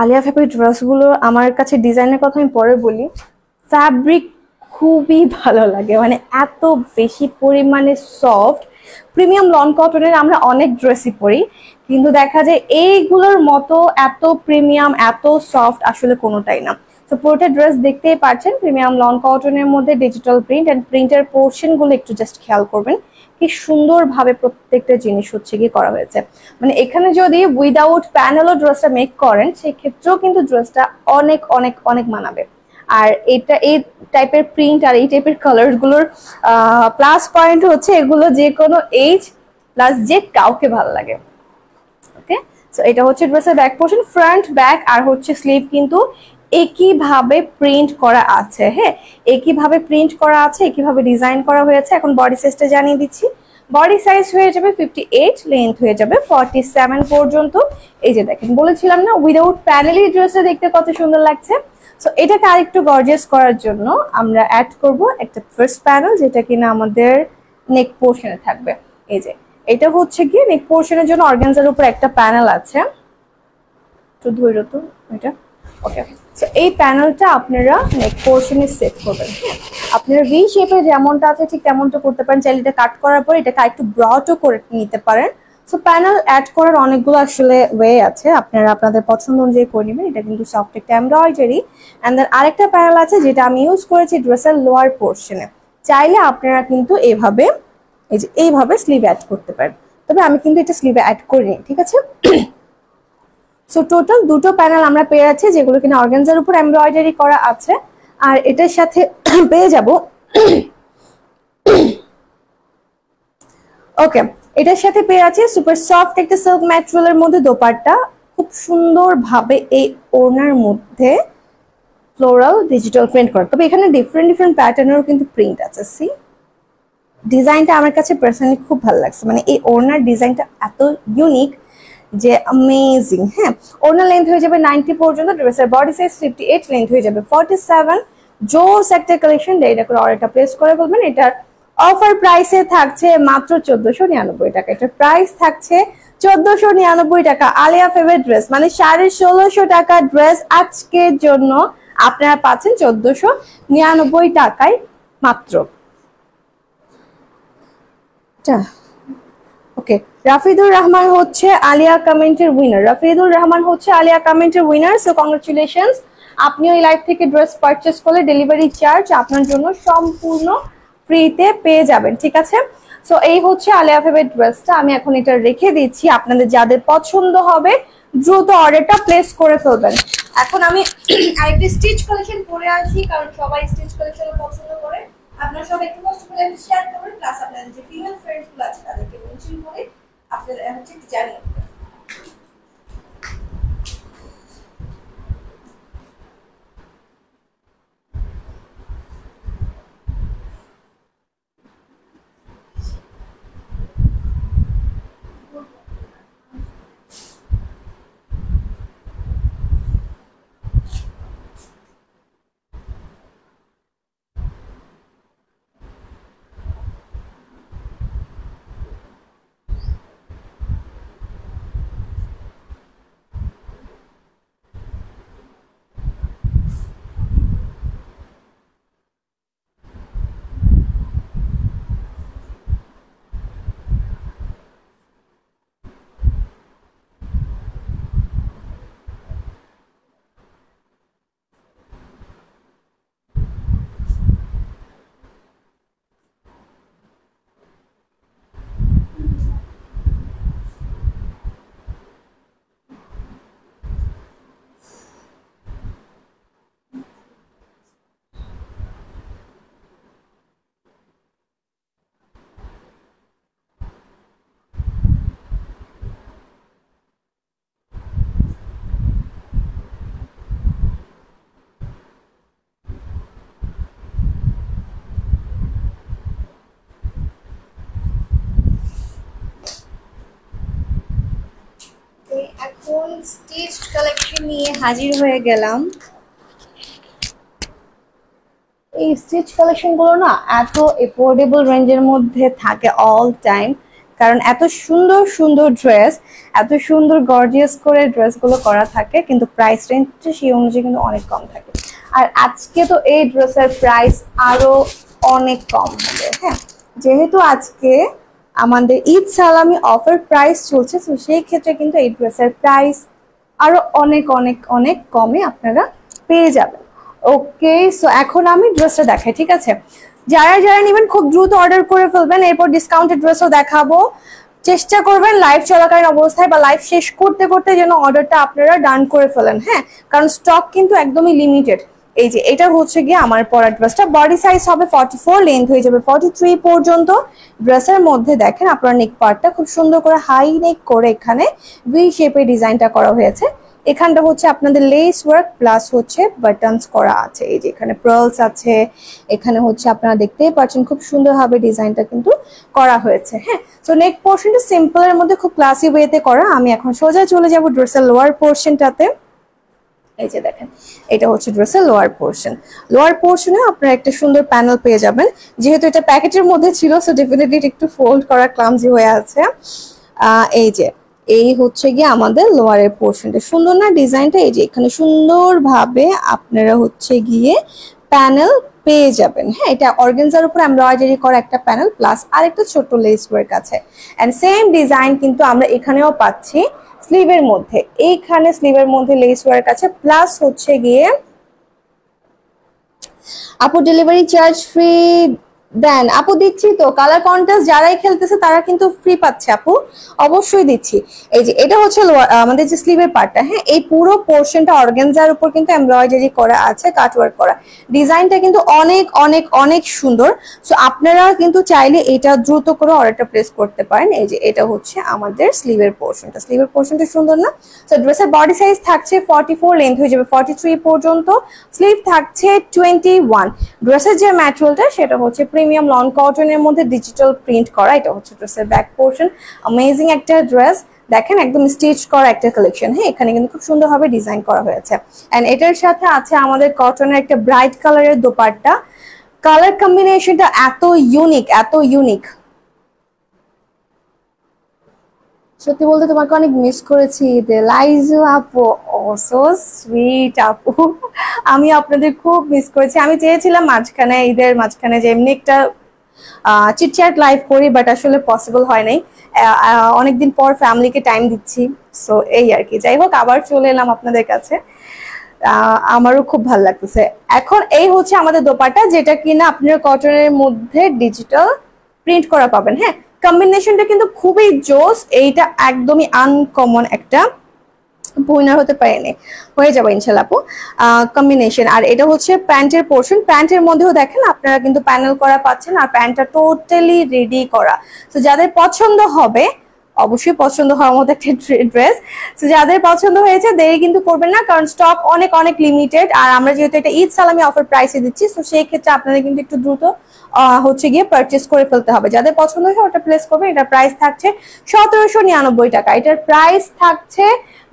আলিয়া ফেবের ড্রেসগুলো আমার কাছে, ডিজাইনের কথা আমি পরে বলি, ফ্যাব্রিক খুবই ভালো লাগে, মানে এত বেশি পরিমাণে সফট। প্রিমিয়াম লন কটনের আমরা অনেক ড্রেসই পরি, কিন্তু দেখা যায় এইগুলোর মতো এত প্রিমিয়াম এত সফট আসলে কোনোটাই না। তো পুরোটা ড্রেস দেখতেই পাচ্ছেন প্রিমিয়াম লন কটনের মধ্যে ডিজিটাল প্রিন্ট, অ্যান্ড প্রিন্টের পোর্শনগুলো একটু জাস্ট খেয়াল করবেন কি সুন্দরভাবে প্রত্যেকটা জিনিস হচ্ছে কি করা হয়েছে। মানে এখানে যদি উইদাউট প্যানেলও ড্রেসটা মেক করেন সেক্ষেত্রেও কিন্তু ড্রেসটা অনেক অনেক অনেক মানাবে। আর এটা এই টাইপের প্রিন্ট আর এই টাইপের কালার গুলোর প্লাস পয়েন্ট হচ্ছে এগুলো যে কোনো এজ প্লাস যে কাউকে ভালো লাগে। ওকে, সো এটা হচ্ছে ড্রেসের ব্যাক পোর্শন, ফ্রন্ট ব্যাক আর হচ্ছে স্লিভ কিন্তু একইভাবে প্রিন্ট করা আছে। হ্যাঁ, একইভাবে প্রিন্ট করা আছে, একইভাবে ডিজাইন করা হয়েছে। এখন বডি সাইজটা জানিয়ে দিচ্ছি। বডি সাইজ হয়ে যাবে 58, লেন্থ হয়ে যাবে 47 পর্যন্ত। এই যে দেখেন, বলেছিলাম না উইদাউট প্যানেলি ড্রেসটা দেখতে কত সুন্দর লাগছে। সো এটাকে আরেকটু গর্জিয়াস করার জন্য আমরা অ্যাড করব একটা ফার্স্ট প্যানেল, যেটা কিনা আমাদের নেক পোর্শনে থাকবে। এই যে এটা হচ্ছে গিয়ে নেক পোর্শনের জন্য অর্গানজার উপর একটা প্যানেল আছে, একটু ধৈর্য তো এটা। ওকে, সো এই প্যানেলটা আপনারা নেক পোর্শনে সেট করবেন। হ্যাঁ, আপনারা ভি শেপে যেমনটা আছে ঠিক তেমনটা করতে পারেন। চাইলে এটা কাট করার পর এটাকে একটু ব্রডও করে নিতে পারেন। সো প্যানেল অ্যাড করার অনেকগুলো আসলে ওয়ে আছে, আপনারা আপনাদের পছন্দ অনুযায়ী করে নেবেন। এটা কিন্তু সফট একটা এমব্রয়ডারি। অ্যান্ড দেন আরেকটা প্যানেল আছে যেটা আমি ইউজ করেছি ড্রেসের লোয়ার পোর্শনে। চাইলে আপনারা কিন্তু এইভাবে, এই যে এইভাবে স্লিভ অ্যাড করতে পারেন, তবে আমি কিন্তু এটা স্লিভে অ্যাড করিনি, ঠিক আছে? সো টোটাল দুটো প্যানেল আমরা পেয়ে যাচ্ছি, যেগুলো কিনা অর্গানজার উপর এমব্রয়ডারি করা আছে। আর এটার সাথে পেয়ে যাব ওকে, এটার সাথে পেয়ে আছে সুপার সফট একটা সিল্ক ম্যাটেরিয়ালের মধ্যে দোপাট্টা। খুব সুন্দর ভাবে এই ওড়নার মধ্যে ফ্লোরাল ডিজিটাল প্রিন্ট করা, তবে এখানে ডিফারেন্ট ডিফারেন্ট প্যাটার্নেরও কিন্তু প্রিন্ট আছে। সি, ডিজাইনটা আমার কাছে পার্সোনালি খুব ভালো লাগছে, মানে এই ওড়নার ডিজাইনটা এত ইউনিক যে অ্যামেজিং। হ্যাঁ, ওড়নার লেন্থ হয়ে যাবে 90 পর্যন্ত, ড্রেসের বডি সাইজ 58, লেন্থ হয়ে যাবে 47। জোস একটা কালেকশন, এটা করে অর্ডারটা প্লেস করে বলবেন। এটার অফার প্রাইসে থাকছে মাত্র 1499 টাকা। এটার প্রাইস থাকছে 1499 টাকা। আলিয়া ফেভারিট ড্রেস মানে 1650 টাকা ড্রেস আজকের জন্য আপনারা পাচ্ছেন 1499 টাকায় মাত্র। ওকে, রাফিদুর রহমান হচ্ছে আলিয়া কমেন্টের উইনার। রাফিদুর রহমান হচ্ছে আলিয়া কমেন্টের উইনার। সো কংগ্রেচুলেশনস, আপনি ওই লাইভ থেকে ড্রেস পারচেস করলে ডেলিভারি চার্জ আপনার জন্য সম্পূর্ণ ফ্রিতে পেয়ে যাবেন, ঠিক আছে? সো এই হচ্ছে আলিয়া ফেভারিট ড্রেসটা। আমি এখন এটা রেখে দিচ্ছি, আপনাদের যাদের পছন্দ হবে দ্রুত অর্ডারটা প্লেস করে ফেলবেন। এখন আমি আরেকটি স্টিচ কালেকশন পরে আসি, কারণ সবাই স্টিচ কালেকশন পছন্দ করে। আপনারা সবাই একটু কষ্ট করে শেয়ার করবেন, প্লাস আপনাদের যে ফিমেল ফ্রেন্ডস গুলো আছে তাদেরকে মেনশন করে আপনারা হচ্ছে জানিয়ে দেবেন। এখন স্টিচ কালেকশন নিয়ে হাজির হয়ে গেলাম। এই স্টিচ কালেকশন গুলো না এত এফোর্ডেবল রেঞ্জের মধ্যে থাকে অল টাইম, কারণ এত সুন্দর সুন্দর ড্রেস, এত সুন্দর গর্জিয়াস করে ড্রেসগুলো করা থাকে, কিন্তু প্রাইস রেঞ্জটা সেই অনুযায়ী কিন্তু অনেক কম থাকে। আর আজকে তো এই ড্রেসের প্রাইস আরো অনেক কম হবে। হ্যাঁ, যেহেতু আজকে আমাদের ঈদ সালামি অফার প্রাইস চলছে, তো সেই ক্ষেত্রে কিন্তু এই ড্রেসের প্রাইস আরো অনেক অনেক অনেক কমে আপনারা পেয়ে যাবেন। ওকে, সো এখন আমি ড্রেসটা দেখাই, ঠিক আছে? যারা যারা নেবেন খুব দ্রুত অর্ডার করে ফেলবেন, এরপর ডিসকাউন্টেড ড্রেসও দেখাবো। চেষ্টা করবেন লাইভ চলাকালীন অবস্থায় বা লাইভ শেষ করতে করতে যেন অর্ডারটা আপনারা ডান করে ফেলেন। হ্যাঁ, কারণ স্টক কিন্তু একদমই লিমিটেড। এই যে এটা হচ্ছে গিয়ে আমার পরা ড্রেসটা, বডি সাইজ হবে 44, লেন্থ হয়ে যাবে 43 পর্যন্ত। ড্রেসের মধ্যে দেখেন আপনার নেক পার্টটা খুব সুন্দর করে হাই নেক করে এখানে ভি শেপে ডিজাইনটা করা হয়েছে। এখানটা হচ্ছে আপনাদের লেস ওয়ার্ক প্লাস হচ্ছে বাটনস করা আছে। এই যে এখানে পার্লস আছে, এখানে হচ্ছে আপনারা দেখতেই পাচ্ছেন খুব সুন্দরভাবে ডিজাইনটা কিন্তু করা হয়েছে। হ্যাঁ, সো নেক পোর্শনটা সিম্পলের মধ্যে খুব ক্লাসি ওয়েতে করা। আমি এখন সোজা চলে যাব ড্রেসের লোয়ার পোর্শনটাতে। এই যে দেখেন এটা হচ্ছে ড্রেসের লোয়ার পোর্শন। লোয়ার পোর্শনে আপনারা একটা সুন্দর প্যানেল পেয়ে যাবেন। যেহেতু এটা প্যাকেটের মধ্যে ছিল, সো ডেফিনেটলি একটু ফোল্ড করা ক্লামজি হয়ে আছে। এই যে এই হচ্ছে গিয়ে আমাদের লোয়ারের পোর্শনটা, সুন্দর না ডিজাইনটা? এই যে এখানে সুন্দরভাবে আপনারা হচ্ছে গিয়ে প্যানেল পেয়ে যাবেন। হ্যাঁ, এটা অর্গানজার উপর এমব্রয়ডারি করা একটা প্যানেল প্লাস আরেকটা ছোট লেস ওয়ার্ক আছে। এন্ড সেম ডিজাইন কিন্তু আমরা এখানেও পাচ্ছি স্লিভের মধ্যে। এইখানে স্লিভের মধ্যে লেস ওয়ার্ক আছে, প্লাস হচ্ছে গিয়ে আপু ডেলিভারি চার্জ ফ্রি দেন? আপু দিচ্ছি তো, কালার কন্ট্রাস্ট যারাই খেলতেছে তারা কিন্তু ফ্রি পাচ্ছে আপু, অবশ্যই দিচ্ছি। এই যে এটা হচ্ছে আমাদের যে স্লিভের পার্টটা, হ্যাঁ এই পুরো পোর্শনটা অর্গানজার উপর কিন্তু এমব্রয়ডারি করা আছে, কাটওয়ার্ক করা। ডিজাইনটা কিন্তু অনেক অনেক অনেক সুন্দর। সো আপনারা কিন্তু চাইলে এটা দ্রুত করে অর্ডারটা প্লেস করতে পারেন। এই যে এটা হচ্ছে আমাদের স্লিভের পোর্শনটা, স্লিভের পোর্শনটা সুন্দর না? সো ড্রেসের বডি সাইজ থাকছে 44, লেন্থ হয়ে যাবে 43 পর্যন্ত, স্লিভ থাকছে 21। ড্রেসের যে ম্যাটেরিয়ালটা সেটা হচ্ছে প্রিমিয়াম লন কটনের মধ্যে ডিজিটাল প্রিন্ট করা। এটা হচ্ছে ড্রেসের ব্যাক পোর্শন। অ্যামেজিং একটা ড্রেস, দেখেন একদম স্টিচ করা একটা কালেকশন। হ্যাঁ, এখানে কিন্তু খুব সুন্দরভাবে ডিজাইন করা হয়েছে। এন্ড এটার সাথে আছে আমাদের কটনের একটা ব্রাইট কালারের দোপাট্টা, কালার কম্বিনেশনটা এত ইউনিক, এত ইউনিক। সত্যি বলতে তোমাকে অনেক মিস করেছি ঈদে। লাইজু আপু, ও সো সুইট আপু, আমি আপনাদের খুব মিস করেছি। আমি চেয়েছিলাম মাঝখানে, ঈদের মাঝখানে যে এমনি একটা চিটচ্যাট লাইভ করি, বাট আসলে পসিবল হয় নাই। অনেকদিন পর ফ্যামিলিকে টাইম দিচ্ছি, সো এই আর কি। যাই হোক, আবার চলে এলাম আপনাদের কাছে, আমারও খুব ভালো লাগতেছে। এখন এই হচ্ছে আমাদের দোপাট্টা, যেটা কিনা আপনার কটনের মধ্যে ডিজিটাল প্রিন্ট করা পাবেন। হ্যাঁ, কম্বিনেশনটা কিন্তু খুবই জোস, এইটা একদমই আনকমন একটা, উইনার হতে পারেনি, হয়ে যাবে ইনশাল্লাহ আপু। কম্বিনেশন, আর এটা হচ্ছে প্যান্টের পোর্শন। প্যান্টের মধ্যেও দেখেন আপনারা কিন্তু প্যানেল করা পাচ্ছেন, আর প্যান্টটা টোটালি রেডি করা। তো যাদের পছন্দ হবে, অবশ্যই পছন্দ হওয়ার মতো একটা ড্রেস, তো যাদের পছন্দ হয়েছে দেরি কিন্তু করবেন না, কারণ স্টক অনেক অনেক লিমিটেড। আর আমরা যেহেতু এটা ঈদ সালামি অফার প্রাইসে দিচ্ছি, তো সেই ক্ষেত্রে আপনাদের কিন্তু একটু দ্রুত হচ্ছে গিয়ে পারচেস করে ফেলতে হবে। যাদের পছন্দ হয় ওটা প্লেস করবেন। এটার প্রাইস থাকছে 1799 টাকা। এটার প্রাইস থাকছে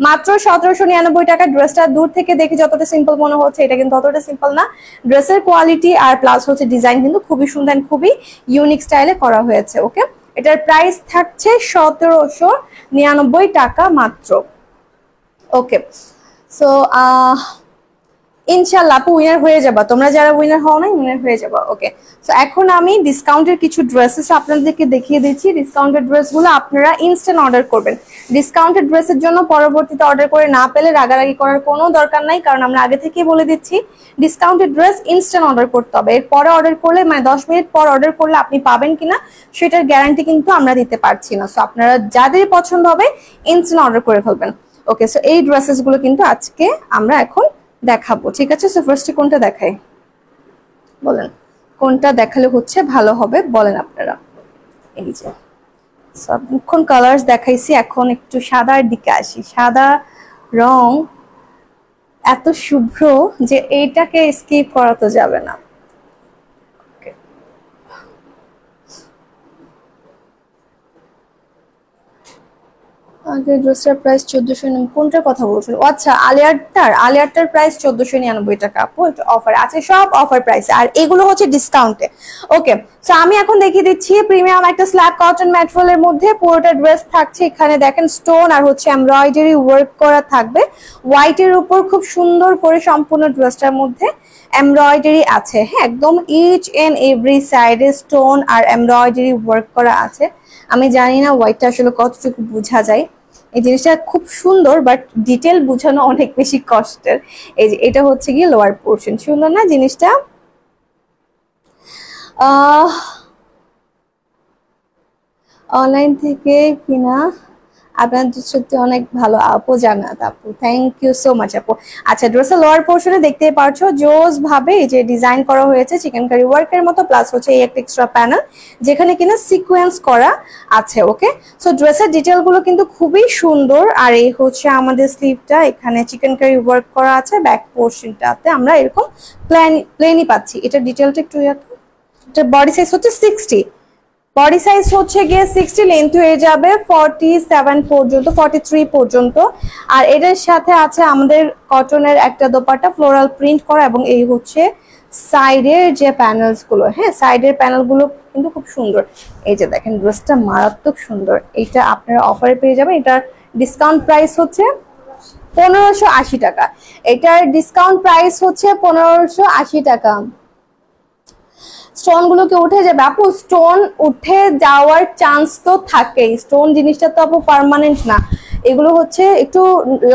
মাত্র 1799 টাকা। ড্রেসটা দূর থেকে দেখে যতটা সিম্পল মনে হচ্ছে, এটা কিন্তু ততটা সিম্পল না। ড্রেসের কোয়ালিটি আর প্লাস হচ্ছে ডিজাইন কিন্তু খুবই সুন্দর, খুবই ইউনিক স্টাইলে করা হয়েছে। ওকে, এটার প্রাইস থাকছে 1799 টাকা মাত্র। ওকে, সো ইনশাল্লাহ আপু উইনার হয়ে যাবা, তোমরা যারা উইনার হও না উইনার হয়ে যাবা। ওকে, সো এখন আমি ডিসকাউন্টের কিছু ড্রেসেস আপনাদেরকে দেখিয়ে দিচ্ছি। ডিসকাউন্টেড ড্রেসগুলো আপনারা ইনস্ট্যান্ট অর্ডার করবেন। ডিসকাউন্টেড ড্রেসের জন্য পরবর্তীতে অর্ডার করে না পেলে রাগারাগি করার কোনো দরকার নাই, কারণ আমরা আগে থেকেই বলে দিচ্ছি ডিসকাউন্টেড ড্রেস ইনস্ট্যান্ট অর্ডার করতে হবে। এরপরে অর্ডার করলে, মানে 10 মিনিট পর অর্ডার করলে আপনি পাবেন কিনা সেটার গ্যারান্টি কিন্তু আমরা দিতে পারছি না। সো আপনারা যাদের পছন্দ হবে ইনস্ট্যান্ট অর্ডার করে ফেলবেন। ওকে, সো এই ড্রেসেসগুলো কিন্তু আজকে আমরা এখন দেখাবো, ঠিক আছে? সো ফার্স্টে কোনটা দেখাই বলেন, কোনটা দেখালে হচ্ছে ভালো হবে বলেন আপনারা। এই যে সবক্ষণ কালার্স দেখাইছি, এখন একটু সাদার দিকে আসি। সাদা রং এত শুভ্র যে এইটাকে স্কিপ করা তো যাবে না। আগে ড্রেসটার প্রাইস 1499, কোনটার কথা বলছিল? আচ্ছা, আলিয়ারটার প্রাইস 1499 টাকা আপু, এটা অফার আছে, সব অফার প্রাইসে, আর এগুলো হচ্ছে ডিসকাউন্টে। ওকে, সো আমি এখন দেখিয়ে দিচ্ছি প্রিমিয়াম একটা স্ল্যাব কটন ম্যাটেরিয়ালের মধ্যে পুরোটা ড্রেস থাকছে। এখানে দেখেন স্টোন আর হচ্ছে এমব্রয়ডারি ওয়ার্ক করা থাকবে হোয়াইটের উপর, খুব সুন্দর করে সম্পূর্ণ ড্রেসটার মধ্যে এমব্রয়ডারি আছে। হ্যাঁ, একদম ইচ এন্ড এভরি সাইডে স্টোন আর এমব্রয়ডারি ওয়ার্ক করা আছে। আমি জানি না হোয়াইটটা আসলে কতটুকু বোঝা যায়, এই জিনিসটা খুব সুন্দর, বাট ডিটেল বোঝানো অনেক বেশি কষ্টের। এই যে এটা হচ্ছে গিয়ে লোয়ার পোর্শন, সুন্দর না জিনিসটা? অনলাইন থেকে কিনা আপনাদের সত্যি অনেক ভালো আপু, জান্নাত আপু, থ্যাংক ইউ সো মাচ আপু। আচ্ছা, ড্রেসের লোয়ার পোর্শনে দেখতেই পারছো জোস ভাবে এই যে ডিজাইন করা হয়েছে চিকেন কারি ওয়ার্কের মতো, প্লাস হচ্ছে এই একটা এক্সট্রা প্যানেল যেখানে কিনা সিকোয়েন্স করা আছে। ওকে, সো ড্রেসের ডিটেল গুলো কিন্তু খুবই সুন্দর। আর এই হচ্ছে আমাদের স্লিভটা, এখানে চিকেন কারি ওয়ার্ক করা আছে। ব্যাক পোর্শনটাতে আমরা এরকম প্লেনই পাচ্ছি। এটা ডিটেলটা একটু, এটা বডি সাইজ হচ্ছে 60, বডি সাইজ হচ্ছে গিয়ে 60, লেন্থ হয়ে যাবে 47 পর্যন্ত, 43 পর্যন্ত। আর এটার সাথে আছে আমাদের কটনের একটা দোপাট্টা ফ্লোরাল প্রিন্ট করা, এবং এই হচ্ছে সাইডের যে প্যানেলস গুলো। হ্যাঁ, সাইডের প্যানেল গুলো কিন্তু খুব সুন্দর। এই যে দেখেন ড্রেসটা মারাত্মক সুন্দর, এইটা আপনারা অফারে পেয়ে যাবেন। এটার ডিসকাউন্ট প্রাইস হচ্ছে 1580 টাকা। এটার ডিসকাউন্ট প্রাইস হচ্ছে 1580 টাকা। স্টোন গুলোকে উঠে যাবে আপু, স্টোন উঠে যাওয়ার চান্স তো থাকেই। স্টোন জিনিসটা তো আপু পার্মানেন্ট না, এগুলো হচ্ছে একটু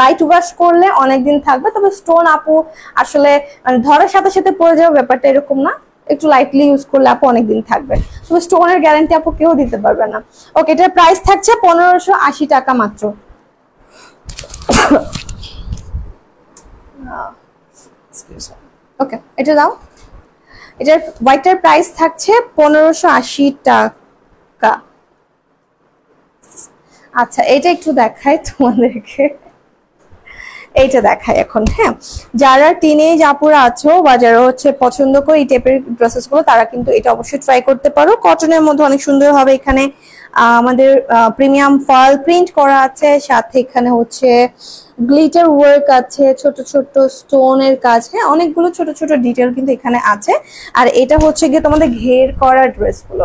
লাইট ওয়াশ করলে অনেকদিন থাকবে। তবে স্টোন আপু আসলে মানে ধরার সাথে সাথে পড়ে যাওয়ার ব্যাপারটা এরকম না, একটু লাইটলি ইউজ করলে আপু অনেকদিন থাকবে। তবে স্টোনের গ্যারান্টি আপু কেউ দিতে পারবে না। ওকে, এটার প্রাইস থাকছে 1580 টাকা মাত্র। ওকে, এটা দাও। এটার হোয়াইটের প্রাইস থাকছে 1580 টাকা। আচ্ছা, এটা একটু দেখাই তোমাদেরকে, এইটা দেখাই এখন। হ্যাঁ, যারা টিনেজ আপুরা আছো বা যারা হচ্ছে পছন্দ করে এই টাইপের ড্রেসেস গুলো, তারা কিন্তু এটা অবশ্যই ট্রাই করতে পারো। কটনের মধ্যে অনেক সুন্দর হবে। এখানে আমাদের প্রিমিয়াম ফল প্রিন্ট করা আছে, সাথে এখানে হচ্ছে গ্লিটার ওয়ার্ক আছে, ছোট ছোট স্টোনের কাজ, হ্যাঁ অনেকগুলো ছোট ছোট ডিটেল কিন্তু এখানে আছে। আর এটা হচ্ছে গিয়ে তোমাদের ঘের করা ড্রেসগুলো,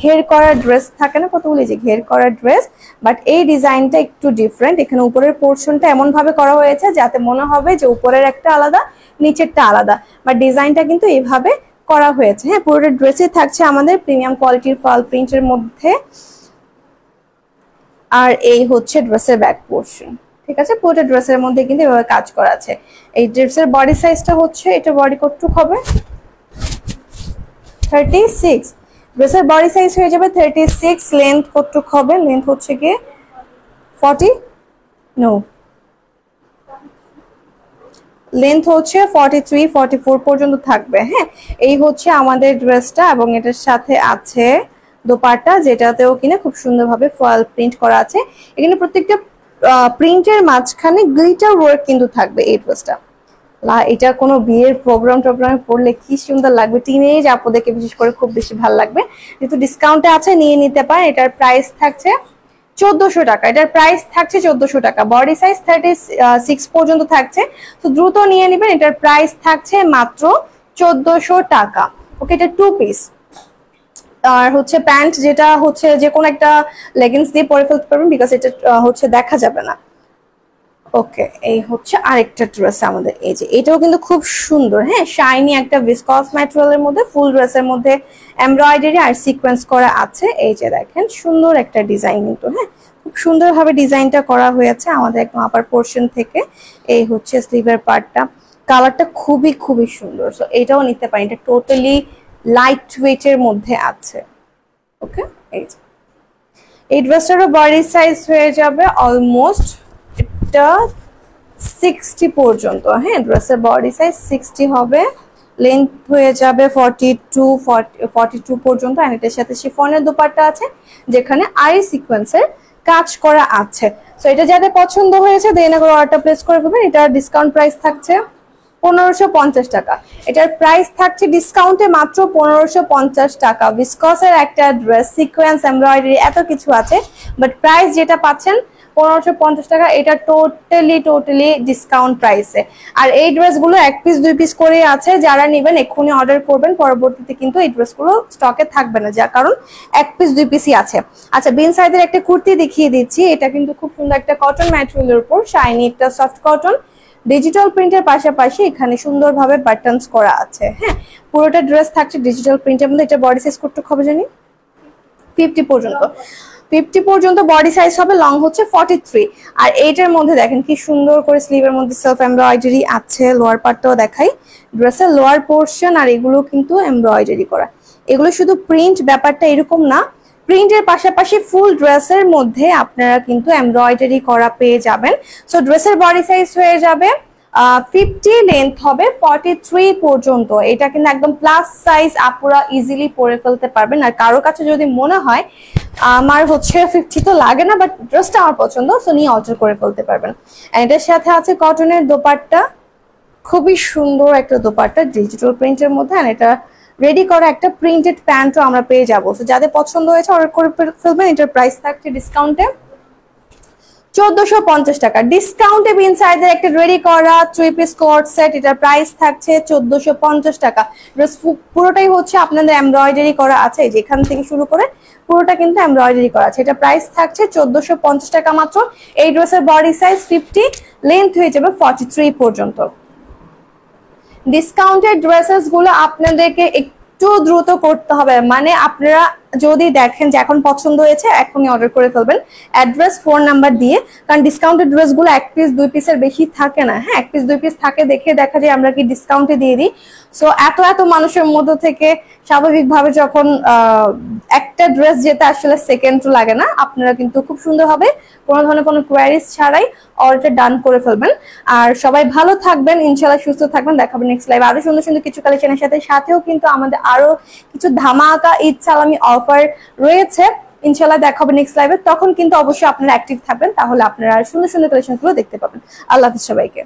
ঘের করা ড্রেস থাকে না কতগুলি, যে ঘের করা ড্রেস, বাট এই ডিজাইনটা একটু ডিফারেন্ট। এখানে উপরের পোর্শনটা এমন ভাবে করা হয়েছে যাতে মনে হবে যে উপরের একটা আলাদা নিচেরটা আলাদা, বাট ডিজাইনটা কিন্তু এইভাবে করা হয়েছে। হ্যাঁ পুরোটা ড্রেসে থাকছে আমাদের প্রিমিয়াম কোয়ালিটির ফল প্রিন্টের মধ্যে। আর এই হচ্ছে ড্রেসের ব্যাক পোর্শন, ঠিক আছে। পুরোটা ড্রেসের মধ্যে কিন্তু এভাবে কাজ করা আছে। এই ড্রেসের বডি সাইজটা হচ্ছে, এটা বডি কতটুকু হবে 36, ড্রেসের বডি সাইজ হয়ে যাবে 36। লেন্থ কতটুকু হবে, লেন্থ হচ্ছে কি 40, নো লেন্থ হচ্ছে 43 44 পর্যন্ত থাকবে। হ্যাঁ এই হচ্ছে আমাদের ড্রেসটা, এবং এটার সাথে আছে দোপাট্টা, যেটাতেও কিনা খুব সুন্দরভাবে ফয়েল প্রিন্ট করা আছে। এখানে প্রত্যেকটা প্রিন্টের মাঝখানে গ্লিটার ওয়ার্ক কিন্তু থাকবে এই ড্রেসটা। এটা কোনো বিয়ের টোগ্রামে পরলে কি সুন্দর লাগবে, টিনেজ আপুদেরকে বিশেষ করে খুব বেশি ভালো লাগবে। যেহেতু ডিসকাউন্টে আছে নিয়ে নিতে পারেন। এটার প্রাইস থাকছে 1400 টাকা, এটার প্রাইস থাকছে 1400 টাকা। বডি সাইজ 36 পর্যন্ত থাকছে, তো দ্রুত নিয়ে নেবেন। এটার প্রাইস থাকছে মাত্র 1400 টাকা। ওকে, এটা 2 পিস। আর হচ্ছে প্যান্ট, যেটা হচ্ছে যে কোনো একটা লেগিংস দিয়ে পরে ফেলতে পারবেন, বিকজ এটা হচ্ছে দেখা যাবে না। ওকে, এই হচ্ছে আরেকটা ড্রেস আমাদের, এই যে এটাও কিন্তু খুব সুন্দর। হ্যাঁ শাইনি একটা ভিসকস ম্যাটেরিয়ালের মধ্যে ফুল ড্রেসের মধ্যে এমব্রয়ডারি আর সিকোয়েন্স করা আছে। এই যে দেখেন সুন্দর একটা ডিজাইন কিন্তু, হ্যাঁ খুব সুন্দরভাবে ডিজাইনটা করা হয়েছে আমাদের একদম আপার পোর্শন থেকে। এই হচ্ছে স্লিভের পার্টটা, কালারটা খুবই খুবই সুন্দর। সো এটাও নিতে পারেন, এটা টোটালি লাইট ওয়েটের মধ্যে আছে। ওকে, এই ড্রেসটারও বডি সাইজ হয়ে যাবে অলমোস্ট 60 পর্যন্ত। হ্যাঁ ড্রেসের বডি সাইজ 60 হবে, লেন্থ হয়ে যাবে 42 পর্যন্ত। আর এটার সাথে শিফনের দোপাট্টা আছে, যেখানে আরি সিকোয়েন্সের কাজ করা আছে। সো এটা যাদের পছন্দ হয়েছে দেন করে অর্ডার প্লেস করে ফেলবেন। এটার ডিসকাউন্ট প্রাইস থাকছে 1550 টাকা। এটার প্রাইস থাকছে ডিসকাউন্টে মাত্র 1550 টাকা। ভিসকসের একটা ড্রেস, সিকোয়েন্স এমব্রয়ডারি এত কিছু আছে, বাট প্রাইস যেটা পাচ্ছেন 1550 টাকা। এটা টোটালি ডিসকাউন্ট প্রাইসে। আর এই ড্রেসগুলো 1 পিস 2 পিস করে আছে, যারা নেবেন এক্ষুনি অর্ডার করবেন, পরবর্তীতে কিন্তু এই ড্রেসগুলো স্টকে থাকবে না, যার কারণ 1 পিস 2 পিসই আছে। আচ্ছা বিন সাইদের একটা কুর্তি দেখিয়ে দিচ্ছি, এটা কিন্তু খুব সুন্দর একটা কটন ম্যাটেরিয়ালের উপর শাইনি একটা সফট কটন, ডিজিটাল প্রিন্টের পাশাপাশি এখানে সুন্দরভাবে বাটনস করা আছে। হ্যাঁ পুরোটা ড্রেস থাকছে ডিজিটাল প্রিন্টের মধ্যে। এটা বডি সাইজ কতটুকু হবে জানি 50 পর্যন্ত, 50 পর্যন্ত বডি সাইজ হবে। লং হচ্ছে 43। আর এইটার মধ্যে দেখেন কি সুন্দর করে স্লিভের মধ্যে সেলফ এমব্রয়ডারি আছে। লোয়ার পার্টটাও দেখাই, ড্রেসের লোয়ার পোর্শন, আর এগুলো কিন্তু এমব্রয়ডারি করা। এগুলো শুধু প্রিন্ট, ব্যাপারটা এরকম না, প্রিন্টের পাশাপাশি ফুল ড্রেসের মধ্যে আপনারা কিন্তু এমব্রয়ডারি করা পেয়ে যাবেন। সো ড্রেসের বডি সাইজ হয়ে যাবে 50, লেন্থ হবে 43 পর্যন্ত। এটা কিন্তু একদম প্লাস সাইজ, আপুরা ইজিলি পরে ফেলতে পারবেন। আর কারোর কাছে যদি মনে হয় আমার হচ্ছে 50 তো লাগে না, বাট ড্রেসটা আমার পছন্দ, সো নিয়ে অল্টার করে ফেলতে পারবেন। এটার সাথে আছে কটনের দোপাট্টা, খুবই সুন্দর একটা দোপাট্টা ডিজিটাল প্রিন্টের মধ্যে। আর এটা রেডি করা একটা প্রিন্টেড প্যান্টও আমরা পেয়ে যাবো। তো যাদের পছন্দ হয়েছে অর্ডার করে ফেলবেন। এটার প্রাইস থাকছে ডিসকাউন্টে 1450 টাকা। ডিসকাউন্টে বিন সাইজের একটা রেডি করা 3 পিস কোট সেট, এটার প্রাইস থাকছে 1450 টাকা। ড্রেস পুরোটাই হচ্ছে আপনাদের এমব্রয়ডারি করা আছে, যেখান থেকে শুরু করে পুরোটা কিন্তু এমব্রয়ডারি করা আছে। এটা প্রাইস থাকছে 1450 টাকা মাত্র। এই ড্রেসের বডি সাইজ 50, লেন্থ হয়ে যাবে 43 পর্যন্ত। ডিসকাউন্টেড ড্রেসেস গুলো আপনাদেরকে একটু দ্রুত করতে হবে, মানে আপনারা যদি দেখেন যে এখন পছন্দ হয়েছে এখনই অর্ডার করে ফেলবেন অ্যাড্রেস ফোন নাম্বার দিয়ে, কারণ ডিসকাউন্টেড ড্রেসগুলো 1 পিস 2 পিসের বেশি থাকে না। হ্যাঁ 1 পিস 2 পিস থাকে দেখে দেখা যায় আমরা কি ডিসকাউন্টে দিয়ে দিই। সো এত মানুষের মধ্য থেকে স্বাভাবিকভাবে যখন একটা ড্রেস যেটা আসলে সেকেন্ড লাগে না, আপনারা কিন্তু খুব সুন্দরভাবে কোনো ধরনের কোনো কোয়ারিজ ছাড়াই অর্ডার ডান করে ফেলবেন। আর সবাই ভালো থাকবেন, ইনশাআল্লাহ সুস্থ থাকবেন। দেখাবেন নেক্সট লাইভ আরো সুন্দর সুন্দর কিছু কালেকশনের সাথেও কিন্তু আমাদের আরো কিছু ধামাকা ঈদ সালামি অফার রয়েছে। ইনশাআল্লাহ দেখাবো নেক্সট লাইভে, তখন কিন্তু অবশ্যই আপনারা অ্যাক্টিভ থাকবেন, তাহলে আপনারা সুন্দর সুন্দর কালেকশনগুলো দেখতে পাবেন। আল্লাহ হাফেজ সবাইকে।